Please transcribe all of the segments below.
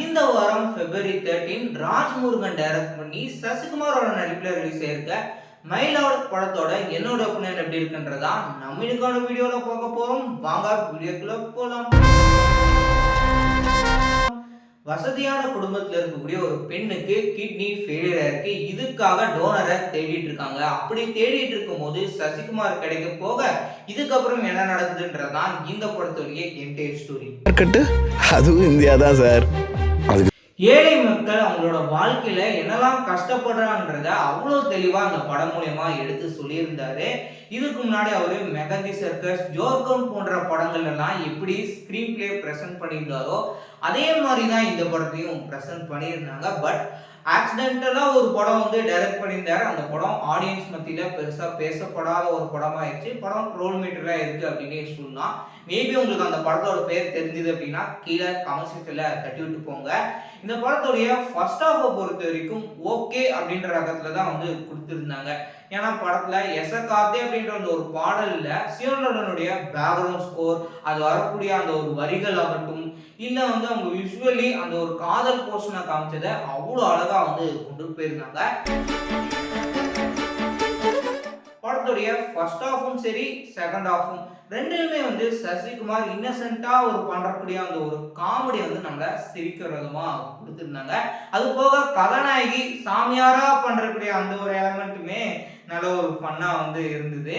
இந்த வாரம் February 13 Rajmurugan direct பண்ணி சசிகுமாரோட நடிப்பில் ரிலீஸ் ஆயிருக்க மயிலாடு படத்தோட என்னோட ஒப்பீனியன் எப்படி இருக்குன்றதா நம்ம இன்னைக்கான வீடியோல பார்க்க போறோம். வாங்க வீடியோக்குள்ள போலாம். வசதியான குடும்பத்தில் இருக்கக்கூடிய ஒரு பெண்ணுக்கு கிட்னி ஃபெயிலியர் ஆயிருக்கு. இதுக்காக டோனரை தேடிட்டு இருக்காங்க. அப்படி தேடிட்டு இருக்கும் போது சசிகுமார் கிடைக்க போக இதுக்கப்புறம் என்ன நடக்குதுன்றதான் இந்த படத்துடைய என்டையர் ஸ்டோரி. அதுவும் இந்தியா தான் சார். ஏழை மக்கள் அவங்களோட வாழ்க்கையில என்னெல்லாம் கஷ்டப்படுறான்றத அவ்வளோ தெளிவா அந்த படம் மூலயமா எடுத்து சொல்லியிருந்தாரு. இதுக்கு முன்னாடி அவரு மெகந்தி சர்க்கஸ், ஜோர்கம் போன்ற படங்கள் எல்லாம் எப்படி ஸ்கிரீன் பிளே பிரசன்ட் பண்ணியிருந்தாரோ அதே மாதிரி தான் இந்த படத்தையும் பிரசன்ட் பண்ணியிருந்தாங்க. பட் ஆக்சிடென்டலா ஒரு படம் டைரக்ட் பண்ணியிருந்தாரு. அந்த படம் ஆடியன்ஸ் மத்தியில பெருசா பேசப்படாத ஒரு படமாயிடுச்சு. படம் ட்ரோல் மீட்டர்ல இருக்கு அப்படின்னு சொல்லலாம். மேபி உங்களுக்கு அந்த படத்தோட பேர் தெரிஞ்சது அப்படின்னா கீழே கமெண்ட் செக்ஷன்ல தட்டி விட்டு போங்க. இந்த படத்துடைய ஃபர்ஸ்ட் ஹாஃபை பொறுத்த வரைக்கும் ஓகே அப்படின்ற ரகத்துல தான் கொடுத்துருந்தாங்க. ஏன்னா படத்துல எசகாத்தே அப்படின்ற அந்த ஒரு பாடல்ல சிவனுடைய பேக்ரவுண்ட் ஸ்கோர், அது வரக்கூடிய அந்த ஒரு வரிகள் ஆகட்டும், இல்ல அவங்க விஷுவலி அந்த ஒரு காதல் போர்ஷனை காமிச்சதை அவ்வளோ அழகா கொண்டு போயிருந்தாங்க. படத்துடைய ஃபர்ஸ்ட் ஹாஃபும் சரி செகண்ட் ஹாஃபும் ரெண்டுலுமே சசிகுமார் இன்னசென்ட்டா பண்றக்கூடிய அந்த ஒரு காமெடி நம்மள சிரிக்கிற விதமா கொடுத்துருந்தாங்க. அது போக கதாநாயகி சாமியாரா பண்றக்கூடிய அந்த ஒரு எலமெண்ட்டுமே நல்ல ஒரு ஃபன்னா இருந்தது.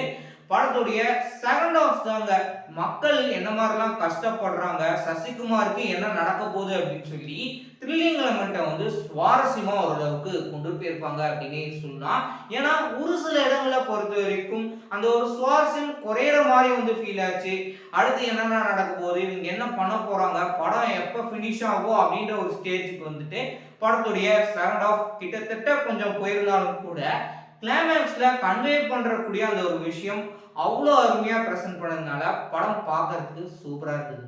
படத்துடைய செகண்ட் ஹாஃப் தாங்க மக்கள் என்ன மாதிரிலாம் கஷ்டப்படுறாங்க, சசிகுமாருக்கு என்ன நடக்க போகுது அப்படின்னு சொல்லி த்ரில்லிங் எலமெண்ட்டை சுவாரஸ்யமா ஓரளவுக்கு கொண்டு போயிருப்பாங்க அப்படின்னு சொல்லலாம். ஏன்னா ஒரு சில இடங்களை பொறுத்த வரைக்கும் அந்த ஒரு சுவாரஸ்யம் குறையிற மாதிரி ஃபீல் ஆச்சு. அடுத்து என்னென்ன நடக்க போகுது, இவங்க என்ன பண்ண போறாங்க, படம் எப்போ ஃபினிஷ் ஆகும் அப்படின்ற ஒரு ஸ்டேஜுக்கு படத்துடைய செகண்ட் ஹாஃப் கிட்டத்தட்ட கொஞ்சம் போயிருந்தாலும் கூட கிளைமேக்ஸ்ல கன்வே பண்றக்கூடிய அந்த ஒரு விஷயம் அவ்வளோ அருமையா பிரசன்ட் பண்ணதுனால படம் பார்க்கறதுக்கு சூப்பரா இருக்குது.